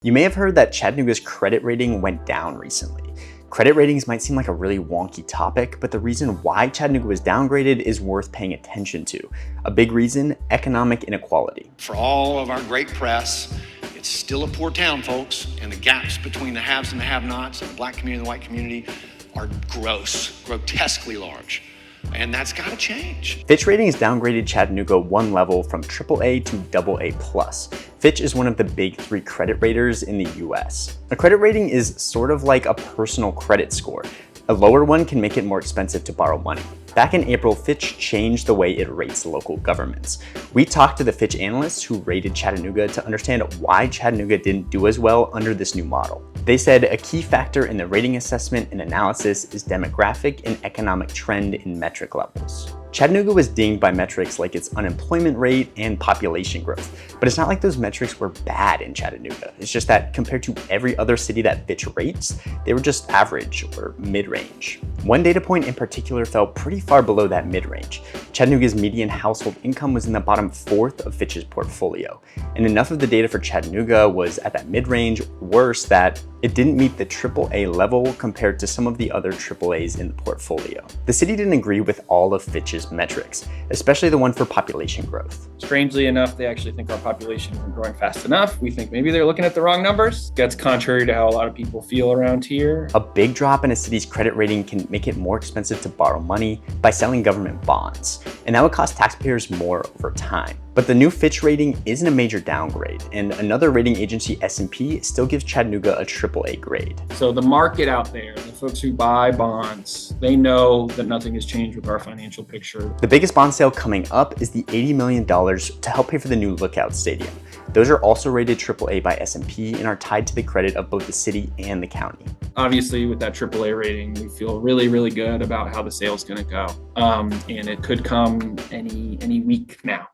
You may have heard that Chattanooga's credit rating went down recently. Credit ratings might seem like a really wonky topic, but the reason why Chattanooga was downgraded is worth paying attention to. A big reason: economic inequality. For all of our great press, it's still a poor town, folks, and the gaps between the haves and the have-nots and the black community and the white community are grotesquely large. And that's got to change. Fitch Ratings downgraded Chattanooga one level from AAA to AA+. Fitch is one of the big three credit raters in the US. A credit rating is sort of like a personal credit score. A lower one can make it more expensive to borrow money. Back in April, Fitch changed the way it rates local governments. We talked to the Fitch analysts who rated Chattanooga to understand why Chattanooga didn't do as well under this new model. They said a key factor in the rating assessment and analysis is demographic and economic trend in metric levels. Chattanooga was dinged by metrics like its unemployment rate and population growth, but it's not like those metrics were bad in Chattanooga. It's just that compared to every other city that Fitch rates, they were just average or mid-range. One data point in particular fell pretty far below that mid-range. Chattanooga's median household income was in the bottom fourth of Fitch's portfolio, and enough of the data for Chattanooga was at that mid-range, worse that it didn't meet the AAA level compared to some of the other AAAs in the portfolio. The city didn't agree with all of Fitch's metrics, especially the one for population growth. Strangely enough, they actually think our population isn't growing fast enough. We think maybe they're looking at the wrong numbers. That's contrary to how a lot of people feel around here. A big drop in a city's credit rating can make it more expensive to borrow money by selling government bonds, and that would cost taxpayers more over time. But the new Fitch rating isn't a major downgrade, and another rating agency, S&P, still gives Chattanooga a AAA grade. So the market out there, the folks who buy bonds, they know that nothing has changed with our financial picture. The biggest bond sale coming up is the $80 million to help pay for the new Lookout Stadium. Those are also rated AAA by S&P and are tied to the credit of both the city and the county. Obviously, with that AAA rating, we feel really, really good about how the sale's going to go. And it could come any week now.